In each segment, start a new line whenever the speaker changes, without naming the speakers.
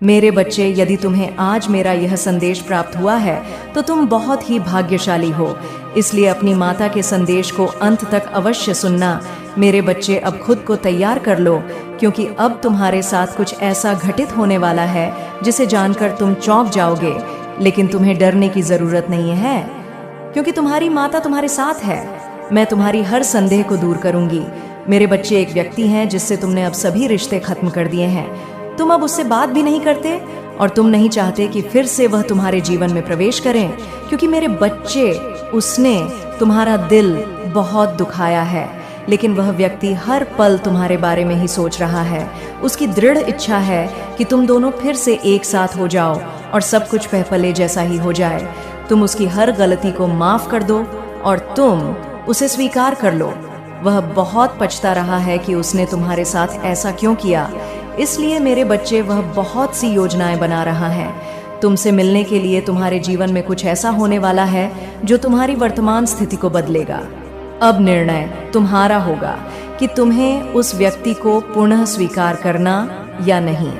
मेरे बच्चे, यदि तुम्हें आज मेरा यह संदेश प्राप्त हुआ है तो तुम बहुत ही भाग्यशाली हो। इसलिए अपनी माता के संदेश को अंत तक अवश्य सुनना। मेरे बच्चे, अब खुद को तैयार कर लो, क्योंकि अब तुम्हारे साथ कुछ ऐसा घटित होने वाला है जिसे जानकर तुम चौंक जाओगे। लेकिन तुम्हें डरने की जरूरत नहीं है, क्योंकि तुम्हारी माता तुम्हारे साथ है। मैं तुम्हारी हर संदेह को दूर करूंगी। मेरे बच्चे, एक व्यक्ति हैं जिससे तुमने अब सभी रिश्ते खत्म कर दिए हैं। तुम अब उससे बात भी नहीं करते और तुम नहीं चाहते कि फिर से वह तुम्हारे जीवन में प्रवेश करें, क्योंकि मेरे बच्चे, उसने तुम्हारा दिल बहुत दुखाया है। लेकिन वह व्यक्ति हर पल तुम्हारे बारे में ही सोच रहा है। उसकी दृढ़ इच्छा है कि तुम दोनों फिर से एक साथ हो जाओ और सब कुछ पहले जैसा ही हो जाए। तुम उसकी हर गलती को माफ कर दो और तुम उसे स्वीकार कर लो। वह बहुत पछता रहा है कि उसने तुम्हारे साथ ऐसा क्यों किया। इसलिए मेरे बच्चे, वह बहुत सी योजनाएं बना रहा है। तुमसे मिलने के लिए तुम्हारे जीवन में कुछ ऐसा होने वाला है जो तुम्हारी वर्तमान स्थिति को बदलेगा। अब निर्णय तुम्हारा होगा कि तुम्हें उस व्यक्ति को पुनः स्वीकार करना या नहीं।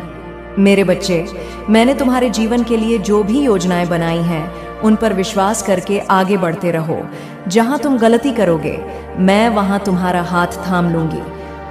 मेरे बच्चे, मैंने तुम्हारे जीवन के लिए जो भी योजनाएं बनाई हैं उन पर विश्वास करके आगे बढ़ते रहो। जहां तुम गलती करोगे, मैं वहां तुम्हारा हाथ थाम लूंगी,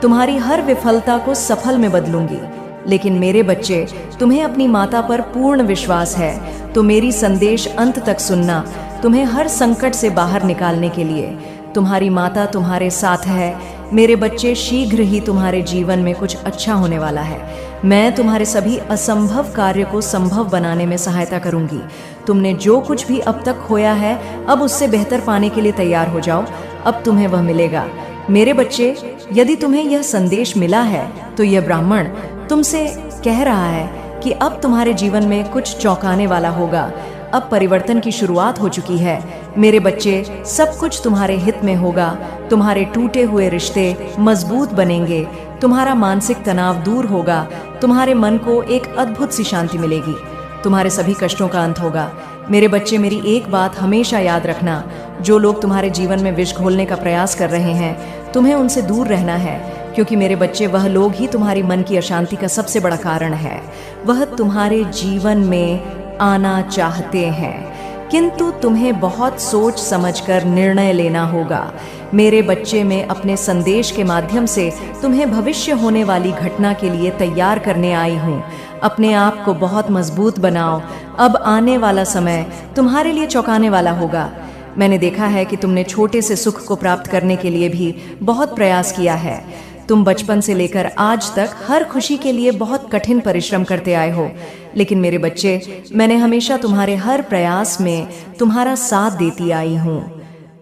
तुम्हारी हर विफलता को सफल में बदलूंगी। लेकिन मेरे बच्चे, तुम्हें अपनी माता पर पूर्ण विश्वास है, तो मेरी संदेश अंत तक सुनना। तुम्हें हर संकट से बाहर निकालने के लिए तुम्हारी माता तुम्हारे साथ है। मेरे बच्चे, शीघ्र ही तुम्हारे जीवन में कुछ अच्छा होने वाला है। मैं तुम्हारे सभी असंभव कार्य को संभव बनाने में सहायता करूंगी। तुमने जो कुछ भी अब तक खोया है, अब उससे बेहतर पाने के लिए तैयार हो जाओ। अब तुम्हें वह मिलेगा। मेरे बच्चे, यदि तुम्हें यह संदेश मिला है तो यह ब्राह्मण तुमसे कह रहा है कि अब तुम्हारे जीवन में कुछ चौंकाने वाला होगा। अब परिवर्तन की शुरुआत हो चुकी है। मेरे बच्चे, सब कुछ तुम्हारे हित में होगा। तुम्हारे टूटे हुए रिश्ते मजबूत बनेंगे, तुम्हारा मानसिक तनाव दूर होगा, तुम्हारे मन को एक अद्भुत सी शांति मिलेगी, तुम्हारे सभी कष्टों का अंत होगा। मेरे बच्चे, मेरी एक बात हमेशा याद रखना, जो लोग तुम्हारे जीवन में विष घोलने का प्रयास कर रहे हैं, तुम्हें उनसे दूर रहना है, क्योंकि मेरे बच्चे, वह लोग ही तुम्हारी मन की अशांति का सबसे बड़ा कारण है। वह तुम्हारे जीवन में आना चाहते हैं, किंतु तुम्हें बहुत सोच समझकर निर्णय लेना होगा। मेरे बच्चे, मैं अपने संदेश के माध्यम से तुम्हें भविष्य होने वाली घटना के लिए तैयार करने आई हूँ। अपने आप को बहुत मजबूत बनाओ। अब आने वाला समय तुम्हारे लिए चौंकाने वाला होगा। मैंने देखा है कि तुमने छोटे से सुख को प्राप्त करने के लिए भी बहुत प्रयास किया है। तुम बचपन से लेकर आज तक हर खुशी के लिए बहुत कठिन परिश्रम करते आए हो। लेकिन मेरे बच्चे, मैंने हमेशा तुम्हारे हर प्रयास में तुम्हारा साथ देती आई हूँ।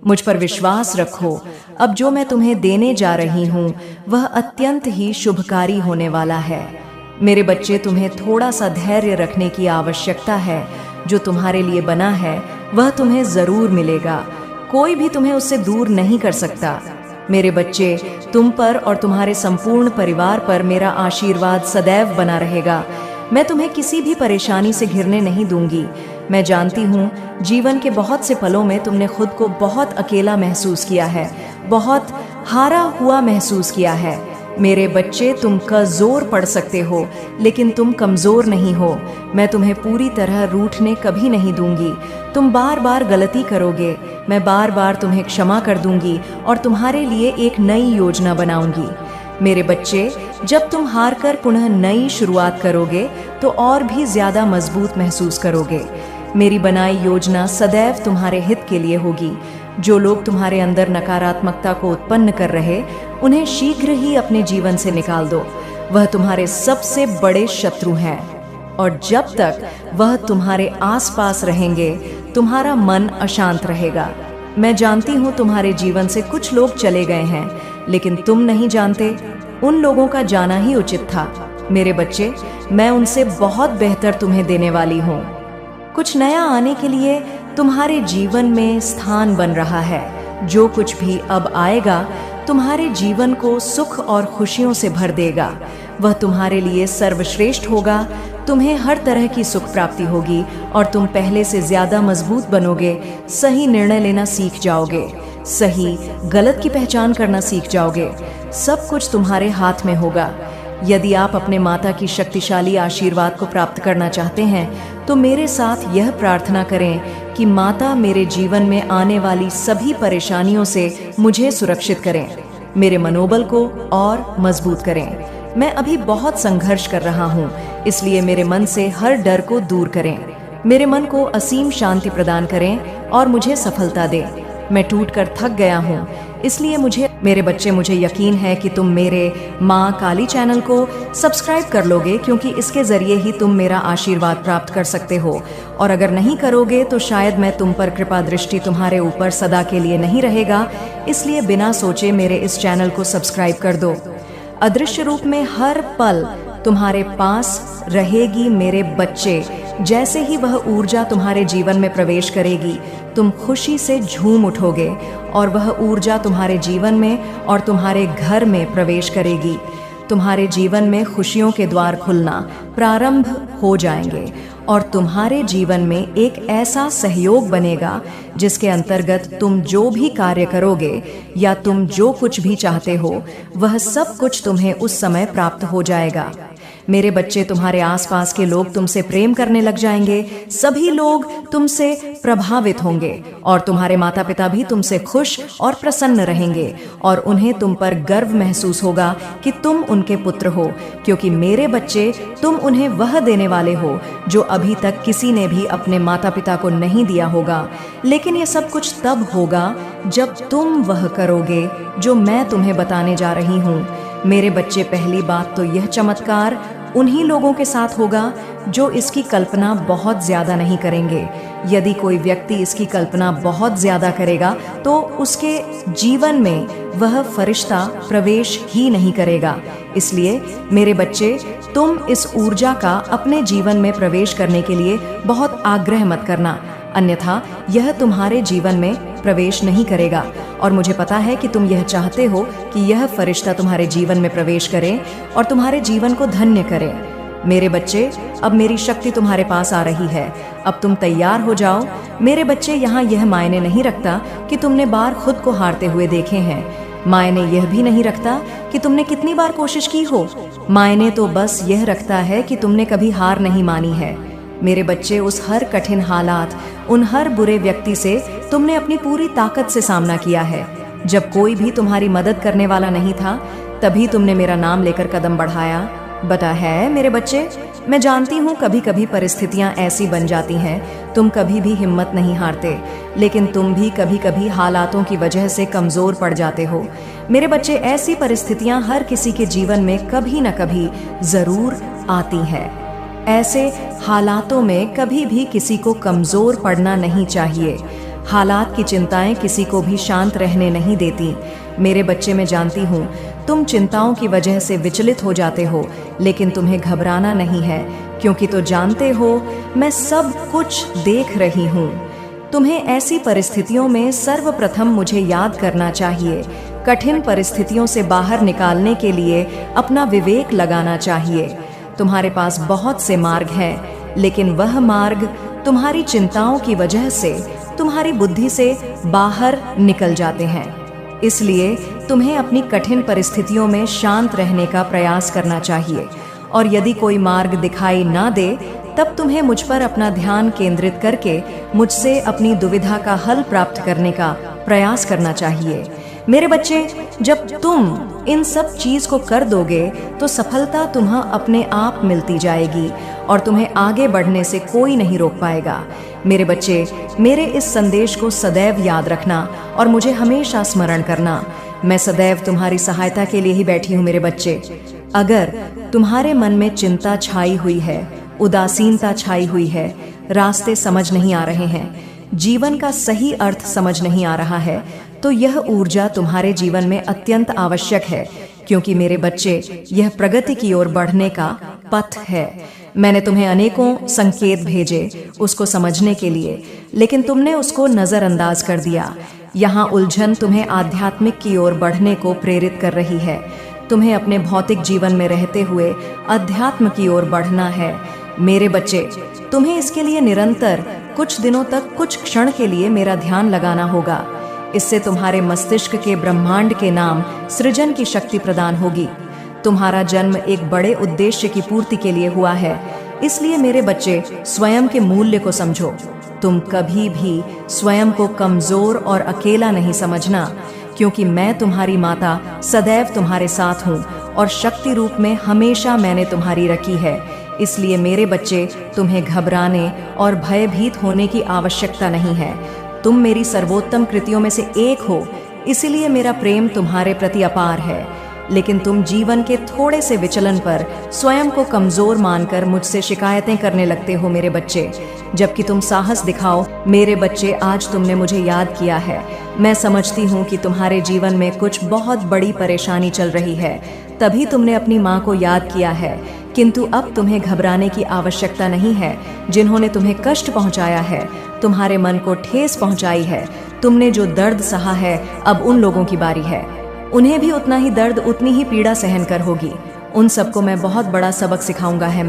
मुझ पर विश्वास रखो। अब जो मैं तुम्हें देने जा रही हूँ वह अत्यंत ही शुभकारी होने वाला है। मेरे बच्चे, तुम्हें थोड़ा सा धैर्य रखने की आवश्यकता है। जो तुम्हारे लिए बना है वह तुम्हें जरूर मिलेगा। कोई भी तुम्हें उससे दूर नहीं कर सकता। मेरे बच्चे, तुम पर और तुम्हारे संपूर्ण परिवार पर मेरा आशीर्वाद सदैव बना रहेगा। मैं तुम्हें किसी भी परेशानी से घिरने नहीं दूंगी। मैं जानती हूँ, जीवन के बहुत से पलों में तुमने खुद को बहुत अकेला महसूस किया है, बहुत हारा हुआ महसूस किया है। मेरे बच्चे, तुम का जोर पड़ सकते हो, लेकिन तुम कमजोर नहीं हो। मैं तुम्हें पूरी तरह रूठने कभी नहीं दूंगी। तुम बार बार गलती करोगे, मैं बार बार तुम्हें क्षमा कर दूंगी और तुम्हारे लिए एक नई योजना बनाऊंगी। मेरे बच्चे, जब तुम हार कर पुनः नई शुरुआत करोगे तो और भी ज्यादा मजबूत महसूस करोगे। मेरी बनाई योजना सदैव तुम्हारे हित के लिए होगी। जो लोग तुम्हारे अंदर नकारात्मकता को उत्पन्न कर रहे, उन्हें शीघ्र ही अपने जीवन से निकाल दो। वह तुम्हारे सबसे बड़े शत्रु हैं, और जब तक वह तुम्हारे आसपास रहेंगे तुम्हारा मन अशांत रहेगा। मैं जानती हूँ तुम्हारे जीवन से कुछ लोग चले गए हैं, लेकिन तुम नहीं जानते, उन लोगों का जाना ही उचित था। मेरे बच्चे, मैं उनसे बहुत बेहतर तुम्हें देने वाली हूँ। कुछ नया आने के लिए तुम्हारे जीवन में स्थान बन रहा है। जो कुछ भी अब आएगा तुम्हारे जीवन को सुख और खुशियों से भर देगा। वह तुम्हारे लिए सर्वश्रेष्ठ होगा। तुम्हें हर तरह की सुख प्राप्ति होगी और तुम पहले से ज्यादा मजबूत बनोगे। सही निर्णय लेना सीख जाओगे, सही गलत की पहचान करना सीख जाओगे। सब कुछ तुम्हारे हाथ में होगा। यदि आप अपने माता की शक्तिशाली आशीर्वाद को प्राप्त करना चाहते हैं तो मेरे साथ यह प्रार्थना करें कि माता मेरे जीवन में आने वाली सभी परेशानियों से मुझे सुरक्षित करें, मेरे मनोबल को और मजबूत करें। मैं अभी बहुत संघर्ष कर रहा हूँ, इसलिए मेरे मन से हर डर को दूर करें। मेरे मन को असीम शांति प्रदान करें और मुझे सफलता दें। मैं टूटकर थक गया हूँ, इसलिए मेरे बच्चे मुझे यकीन है कि तुम मेरे माँ काली चैनल को सब्सक्राइब कर लोगे, क्योंकि इसके जरिए ही तुम मेरा आशीर्वाद प्राप्त कर सकते हो। और अगर नहीं करोगे तो शायद मैं तुम पर कृपा दृष्टि तुम्हारे ऊपर सदा के लिए नहीं रहेगा। इसलिए बिना सोचे मेरे इस चैनल को सब्सक्राइब कर दो। अदृश्य रूप में हर पल तुम्हारे पास रहेगी मेरे बच्चे। जैसे ही वह ऊर्जा तुम्हारे जीवन में प्रवेश करेगी, तुम खुशी से झूम उठोगे और वह ऊर्जा तुम्हारे जीवन में और तुम्हारे घर में प्रवेश करेगी। तुम्हारे जीवन में खुशियों के द्वार खुलना प्रारंभ हो जाएंगे और तुम्हारे जीवन में एक ऐसा सहयोग बनेगा जिसके अंतर्गत तुम जो भी कार्य करोगे या तुम जो कुछ भी चाहते हो, वह सब कुछ तुम्हें उस समय प्राप्त हो जाएगा। मेरे बच्चे, तुम्हारे आसपास के लोग तुमसे प्रेम करने लग जाएंगे। सभी लोग तुमसे प्रभावित होंगे और तुम्हारे माता पिता भी तुमसे खुश और प्रसन्न रहेंगे और उन्हें तुम पर गर्व महसूस होगा कि तुम उनके पुत्र हो, क्योंकि मेरे बच्चे, तुम उन्हें वह देने वाले हो जो अभी तक किसी ने भी अपने माता पिता को नहीं दिया होगा। लेकिन यह सब कुछ तब होगा जब तुम वह करोगे जो मैं तुम्हें बताने जा रही हूँ। मेरे बच्चे, पहली बात तो यह चमत्कार उन्हीं लोगों के साथ होगा जो इसकी कल्पना बहुत ज्यादा नहीं करेंगे। यदि कोई व्यक्ति इसकी कल्पना बहुत ज्यादा करेगा तो उसके जीवन में वह फरिश्ता प्रवेश ही नहीं करेगा। इसलिए मेरे बच्चे, तुम इस ऊर्जा का अपने जीवन में प्रवेश करने के लिए बहुत आग्रह मत करना, अन्यथा यह तुम्हारे जीवन में प्रवेश नहीं करेगा। और मुझे पता है कि तुम यह चाहते हो कि यह फरिश्ता तुम्हारे जीवन में प्रवेश करे और तुम्हारे जीवन को धन्य करे। मेरे बच्चे, अब मेरी शक्ति तुम्हारे पास आ रही है। अब तुम तैयार हो जाओ। मेरे बच्चे, यहाँ यह मायने नहीं रखता कि तुमने बार खुद को हारते हुए देखे हैं। मायने यह भी नहीं रखता कि तुमने कितनी बार कोशिश की हो। मायने तो बस यह रखता है कि तुमने कभी हार नहीं मानी है। मेरे बच्चे, उस हर कठिन हालात, उन हर बुरे व्यक्ति से तुमने अपनी पूरी ताकत से सामना किया है। जब कोई भी तुम्हारी मदद करने वाला नहीं था, तभी तुमने मेरा नाम लेकर कदम बढ़ाया। बता है मेरे बच्चे, मैं जानती हूँ कभी कभी परिस्थितियाँ ऐसी बन जाती हैं, तुम कभी भी हिम्मत नहीं हारते, लेकिन तुम भी कभी कभी हालातों की वजह से कमजोर पड़ जाते हो। मेरे बच्चे, ऐसी परिस्थितियाँ हर किसी के जीवन में कभी न कभी जरूर आती हैं। ऐसे हालातों में कभी भी किसी को कमजोर पड़ना नहीं चाहिए। हालात की चिंताएं किसी को भी शांत रहने नहीं देती। मेरे बच्चे, मैं जानती हूँ तुम चिंताओं की वजह से विचलित हो जाते हो, लेकिन तुम्हें घबराना नहीं है, क्योंकि तो जानते हो मैं सब कुछ देख रही हूँ। तुम्हें ऐसी परिस्थितियों में सर्वप्रथम मुझे याद करना चाहिए। कठिन परिस्थितियों से बाहर निकालने के लिए अपना विवेक लगाना चाहिए। तुम्हारे पास बहुत से मार्ग हैं, लेकिन वह मार्ग तुम्हारी चिंताओं की वजह से, तुम्हारी बुद्धि से बाहर निकल जाते हैं। इसलिए तुम्हें अपनी कठिन परिस्थितियों में शांत रहने का प्रयास करना चाहिए। और यदि कोई मार्ग दिखाई ना दे, तब तुम्हें मुझ पर अपना ध्यान केंद्रित करके मुझसे अपनी दुविधा का हल प्राप्त करने का प्रयास करना चाहिए। मेरे बच्चे, जब तुम इन सब चीज को कर दोगे तो सफलता तुम्हें अपने आप मिलती जाएगी और तुम्हें आगे बढ़ने से कोई नहीं रोक पाएगा। मेरे बच्चे, मेरे इस संदेश को सदैव याद रखना और मुझे हमेशा स्मरण करना। मैं सदैव तुम्हारी सहायता के लिए ही बैठी हूँ। मेरे बच्चे, अगर तुम्हारे मन में चिंता छाई हुई है, उदासीनता छाई हुई है, रास्ते समझ नहीं आ रहे हैं, जीवन का सही अर्थ समझ नहीं आ रहा है, तो यह ऊर्जा तुम्हारे जीवन में अत्यंत आवश्यक है, क्योंकि मेरे बच्चे, यह प्रगति की ओर बढ़ने का पथ है। मैंने तुम्हें अनेकों संकेत भेजे उसको समझने के लिए, लेकिन तुमने उसको नजरअंदाज कर दिया। यहाँ उलझन तुम्हें आध्यात्मिक की ओर बढ़ने को प्रेरित कर रही है। तुम्हें अपने भौतिक जीवन में रहते हुए अध्यात्म की ओर बढ़ना है। मेरे बच्चे, तुम्हें इसके लिए निरंतर कुछ दिनों तक, कुछ क्षण के लिए मेरा ध्यान लगाना होगा। इससे तुम्हारे मस्तिष्क के ब्रह्मांड के नाम सृजन की शक्ति प्रदान होगी। तुम्हारा जन्म एक बड़े उद्देश्य की पूर्ति के लिए हुआ है। इसलिए मेरे बच्चे, स्वयं के मूल्य को समझो। तुम कभी भी स्वयं को कमजोर और अकेला नहीं समझना, क्योंकि मैं तुम्हारी माता सदैव तुम्हारे साथ हूँ और शक्ति रूप में हमेशा मैंने तुम्हारी रखी है। इसलिए मेरे बच्चे, तुम्हें घबराने और भयभीत होने की आवश्यकता नहीं है। तुम मेरी सर्वोत्तम कृतियों में से एक हो, इसलिए मेरा प्रेम तुम्हारे प्रति अपार है। लेकिन तुम जीवन के थोड़े से विचलन पर स्वयं को कमजोर मानकर मुझसे शिकायतें करने लगते हो मेरे बच्चे, जबकि तुम साहस दिखाओ। मेरे बच्चे, आज तुमने मुझे याद किया है। मैं समझती हूँ कि तुम्हारे जीवन में कुछ बहुत बड़ी परेशानी चल रही है, तभी तुमने अपनी माँ को याद किया है। किंतु अब तुम्हें घबराने की आवश्यकता नहीं है। जिन्होंने तुम्हें कष्ट पहुँचाया है, तुम्हारे मन को ठेस पहुँचाई है, तुमने जो दर्द सहा है, अब उन लोगों की बारी है। उन्हें भी उतना ही दर्द, उतनी ही पीड़ा सहन कर होगी। उन सबको मैं बहुत बड़ा सबक सिखाऊंगा है।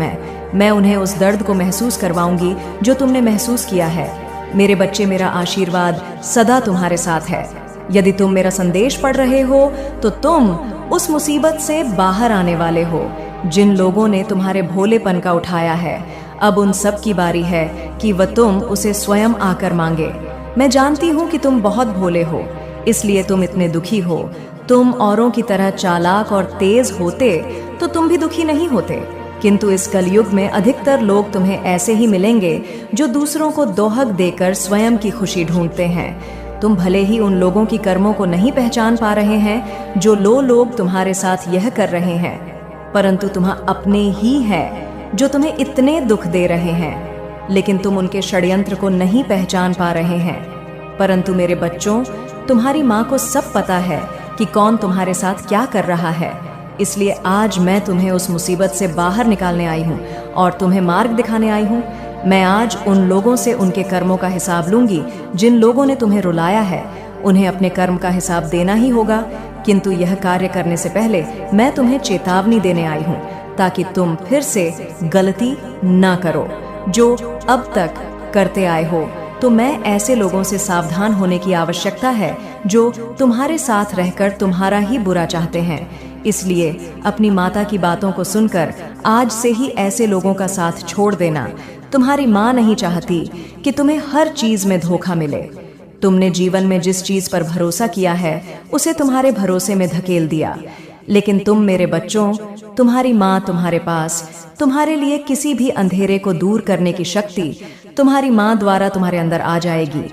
मैं उन्हें उस दर्द को महसूस करवाऊंगी जो तुमने महसूस किया है। मेरे बच्चे, मेरा आशीर्वाद सदा तुम्हारे साथ है। यदि तुम मेरा संदेश पढ़ रहे हो तो तुम उस मुसीबत से बाहर आने वाले हो जिन लोगों ने तुम्हारे भोलेपन का उठाया है। अब उन सब की बारी है कि वह तुम उसे स्वयं आकर मांगे। मैं जानती हूँ कि तुम बहुत भोले हो, इसलिए तुम इतने दुखी हो। तुम औरों की तरह चालाक और तेज होते तो तुम भी दुखी नहीं होते। किंतु इस कलयुग में अधिकतर लोग तुम्हें ऐसे ही मिलेंगे जो दूसरों को दोहक देकर स्वयं की खुशी ढूंढते हैं। तुम भले ही उन लोगों की कर्मों को नहीं पहचान पा रहे हैं जो लोग तुम्हारे साथ यह कर रहे हैं, परंतु तुम्हां अपने ही हैं जो तुम्हें इतने दुख दे रहे हैं। लेकिन तुम उनके षड्यंत्र को नहीं पहचान पा रहे हैं। परंतु मेरे बच्चों, तुम्हारी माँ को सब पता है कि कौन तुम्हारे साथ क्या कर रहा है। इसलिए आज मैं तुम्हें उस मुसीबत से बाहर निकालने आई हूँ और तुम्हें मार्ग दिखाने आई हूँ। मैं आज उन लोगों से उनके कर्मों का हिसाब लूंगी जिन लोगों ने तुम्हें रुलाया है। उन्हें अपने कर्म का हिसाब देना ही होगा। किंतु यह कार्य करने से पहले मैं तुम्हें चेतावनी देने आई हूँ, ताकि तुम फिर से गलती ना करो जो अब तक करते आए हो। तो मैं ऐसे लोगों से सावधान होने की आवश्यकता है जो तुम्हारे साथ रहकर तुम्हारा ही बुरा चाहते हैं। इसलिए अपनी माता की बातों को सुनकर आज से ही ऐसे लोगों का साथ छोड़ देना। तुम्हारी माँ नहीं चाहती कि तुम्हें हर चीज में धोखा मिले। तुमने जीवन में जिस चीज पर भरोसा किया है उसे तुम्हारे भरोसे में धकेल दिया। लेकिन तुम मेरे बच्चों, तुम्हारी माँ तुम्हारे पास तुम्हारे लिए किसी भी अंधेरे को दूर करने की शक्ति तुम्हारी माँ द्वारा तुम्हारे अंदर आ जाएगी।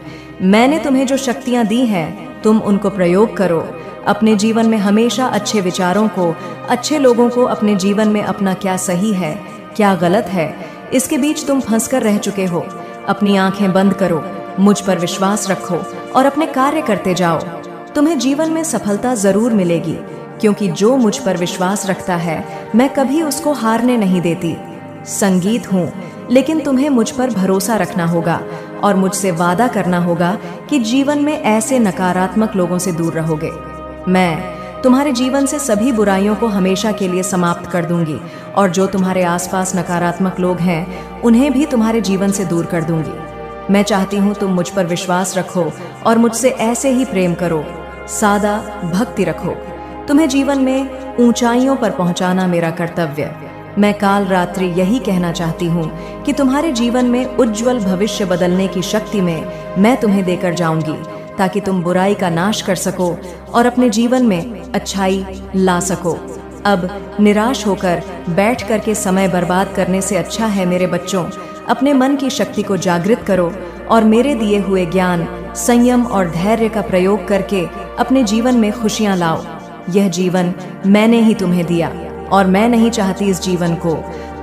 मैंने तुम्हें जो शक्तियाँ दी हैं, तुम उनको प्रयोग करो। अपने जीवन में हमेशा अच्छे विचारों को, अच्छे लोगों को अपने जीवन में अपना क्या सही है, क्या गलत है, इसके बीच तुम फंसकर रह चुके हो। अपनी आंखें बंद करो, मुझ पर विश्वास रखो और अपने कार्य करते जाओ। तुम्हें जीवन में सफलता जरूर मिलेगी, क्योंकि जो मुझ पर विश्वास रखता है मैं कभी उसको हारने नहीं देती। संगीत हूँ, लेकिन तुम्हें मुझ पर भरोसा रखना होगा और मुझसे वादा करना होगा कि जीवन में ऐसे नकारात्मक लोगों से दूर रहोगे। मैं तुम्हारे जीवन से सभी बुराइयों को हमेशा के लिए समाप्त कर दूंगी और जो तुम्हारे आसपास नकारात्मक लोग हैं उन्हें भी तुम्हारे जीवन से दूर कर दूंगी। मैं चाहती हूँ तुम मुझ पर विश्वास रखो और मुझसे ऐसे ही प्रेम करो, सादा भक्ति रखो। तुम्हें जीवन में ऊंचाइयों पर पहुंचाना मेरा कर्तव्य। मैं काल रात्रि यही कहना चाहती हूँ कि तुम्हारे जीवन में उज्जवल भविष्य बदलने की शक्ति में मैं तुम्हें देकर जाऊंगी, ताकि तुम बुराई का नाश कर सको और अपने जीवन में अच्छाई ला सको। अब निराश होकर बैठ करके समय बर्बाद करने से अच्छा है मेरे बच्चों, अपने मन की शक्ति को जागृत करो और मेरे दिए हुए ज्ञान, संयम और धैर्य का प्रयोग करके अपने जीवन में खुशियां लाओ। यह जीवन मैंने ही तुम्हें दिया और मैं नहीं चाहती इस जीवन को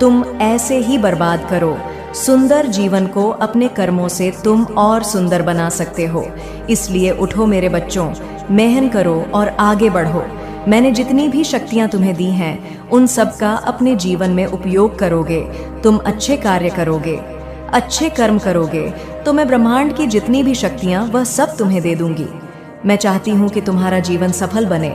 तुम ऐसे ही बर्बाद करो। सुंदर जीवन को अपने कर्मों से तुम और सुंदर बना सकते हो। इसलिए उठो मेरे बच्चों, मेहनत करो और आगे बढ़ो। मैंने जितनी भी शक्तियां तुम्हें दी हैं उन सब का अपने जीवन में उपयोग करोगे, तुम अच्छे कार्य करोगे, अच्छे कर्म करोगे, तो मैं ब्रह्मांड की जितनी भी शक्तियां वह सब तुम्हें दे दूंगी। मैं चाहती हूँ कि तुम्हारा जीवन सफल बने।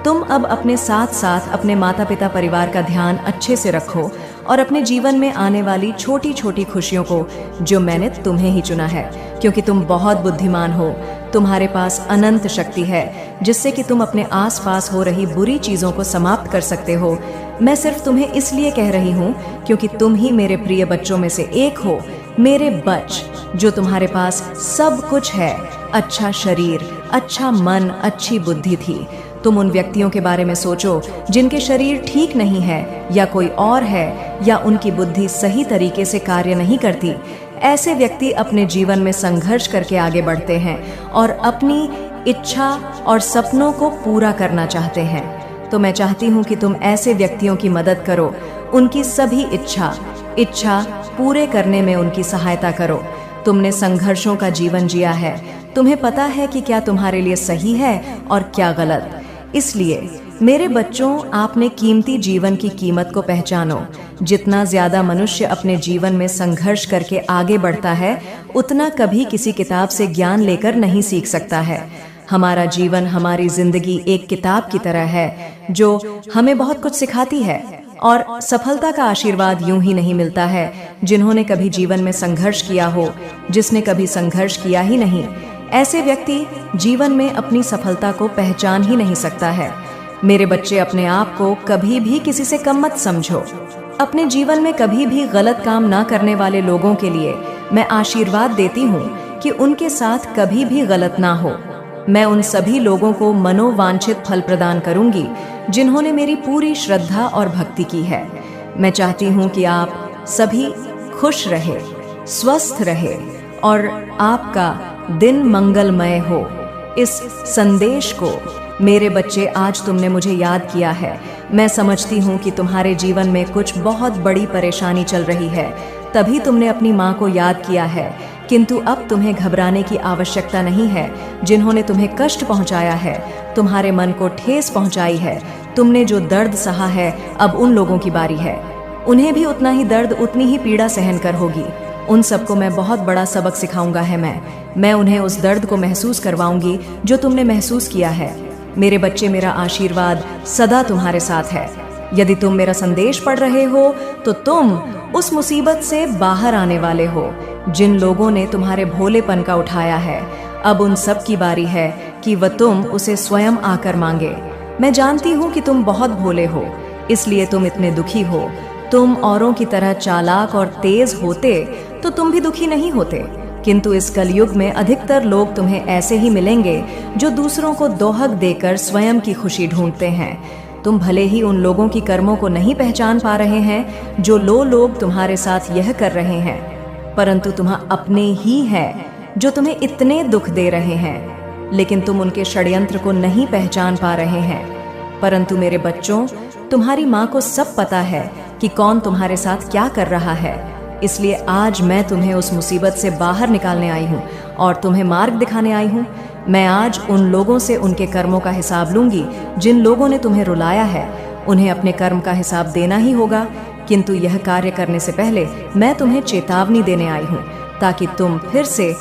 तुम अब अपने साथ साथ अपने माता पिता परिवार का ध्यान अच्छे से रखो और अपने जीवन में आने वाली छोटी छोटी खुशियों को, जो मैंने तुम्हें ही चुना है, क्योंकि तुम बहुत बुद्धिमान हो, तुम्हारे पास अनंत शक्ति है जिससे कि तुम अपने आसपास हो रही बुरी चीजों को समाप्त कर सकते हो। मैं सिर्फ तुम्हें इसलिए कह रही हूँ क्योंकि तुम ही मेरे प्रिय बच्चों में से एक हो, मेरे बच, जो तुम्हारे पास सब कुछ है, अच्छा शरीर, अच्छा मन, अच्छी बुद्धि थी। तुम उन व्यक्तियों के बारे में सोचो जिनके शरीर ठीक नहीं है या कोई और है या उनकी बुद्धि सही तरीके से कार्य नहीं करती। ऐसे व्यक्ति अपने जीवन में संघर्ष करके आगे बढ़ते हैं और अपनी इच्छा और सपनों को पूरा करना चाहते हैं। तो मैं चाहती हूँ कि तुम ऐसे व्यक्तियों की मदद करो, उनकी सभी इच्छा पूरे करने में उनकी सहायता करो। तुमने संघर्षों का जीवन जिया है, तुम्हें पता है कि क्या तुम्हारे लिए सही है और क्या गलत। इसलिए मेरे बच्चों, आपने कीमती जीवन की कीमत को पहचानो। जितना ज्यादा मनुष्य अपने जीवन में संघर्ष करके आगे बढ़ता है, उतना कभी किसी किताब से ज्ञान लेकर नहीं सीख सकता है। हमारा जीवन, हमारी जिंदगी एक किताब की तरह है जो हमें बहुत कुछ सिखाती है। और सफलता का आशीर्वाद यूं ही नहीं मिलता है। जिन्होंने कभी जीवन में संघर्ष किया हो, जिसने कभी संघर्ष किया ही नहीं, ऐसे व्यक्ति जीवन में अपनी सफलता को पहचान ही नहीं सकता है। मेरे बच्चे, अपने आप को कभी भी किसी से कम मत समझो। अपने जीवन में कभी भी गलत काम ना करने वाले लोगों के लिए मैं आशीर्वाद देती हूँ कि उनके साथ कभी भी गलत ना हो। मैं उन सभी लोगों को मनोवांछित फल प्रदान करूंगी जिन्होंने मेरी पूरी श्रद्धा और भक्ति की है। मैं चाहती हूँ कि आप सभी खुश रहे, स्वस्थ रहे और आपका दिन मंगलमय हो। इस संदेश को, मेरे बच्चे, आज तुमने मुझे याद किया है। मैं समझती हूँ कि तुम्हारे जीवन में कुछ बहुत बड़ी परेशानी चल रही है, तभी तुमने अपनी माँ को याद किया है। किंतु अब तुम्हें घबराने की आवश्यकता नहीं है। जिन्होंने तुम्हें कष्ट पहुँचाया है, तुम्हारे मन को ठेस पहुँचाई है, तुमने जो दर्द सहा है, अब उन लोगों की बारी है। उन्हें भी उतना ही दर्द, उतनी ही पीड़ा सहन कर होगी। उन सबको मैं बहुत बड़ा सबक सिखाऊंगा है। मैं उन्हें उस दर्द को महसूस करवाऊंगी जो तुमने महसूस किया है। मेरे बच्चे, मेरा आशीर्वाद सदा तुम्हारे साथ है। यदि तुम मेरा संदेश पढ़ रहे हो तो तुम उस मुसीबत से बाहर आने वाले हो जिन लोगों ने तुम्हारे भोलेपन का उठाया है। अब उन सब की बारी है कि वह तुम उसे स्वयं आकर मांगे। मैं जानती हूँ कि तुम बहुत भोले हो, इसलिए तुम इतने दुखी हो। तुम औरों की तरह चालाक और तेज होते तो तुम भी दुखी नहीं होते। किंतु इस कलयुग में अधिकतर लोग तुम्हें ऐसे ही मिलेंगे जो दूसरों को दोहक देकर स्वयं की खुशी ढूंढते हैं। तुम भले ही उन लोगों की कर्मों को नहीं पहचान पा रहे हैं जो लोग तुम्हारे साथ यह कर रहे हैं, परंतु तुम्हारे अपने ही हैं जो तुम्हें इतने दुख दे रहे हैं। लेकिन तुम उनके षड्यंत्र को नहीं पहचान पा रहे हैं। परंतु मेरे बच्चों, तुम्हारी माँ को सब पता है कि कौन तुम्हारे साथ क्या कर रहा है। इसलिए आज मैं तुम्हें उस मुसीबत से बाहर निकालने आई हूँ और तुम्हें मार्ग दिखाने आई हूँ। मैं आज उन लोगों से उनके कर्मों का हिसाब लूंगी जिन लोगों ने तुम्हें रुलाया है। उन्हें अपने कर्म का हिसाब देना ही होगा। किंतु यह कार्य करने से पहले मैं तुम्हें चेतावनी देने आई हूँ ताकि तुम फिर से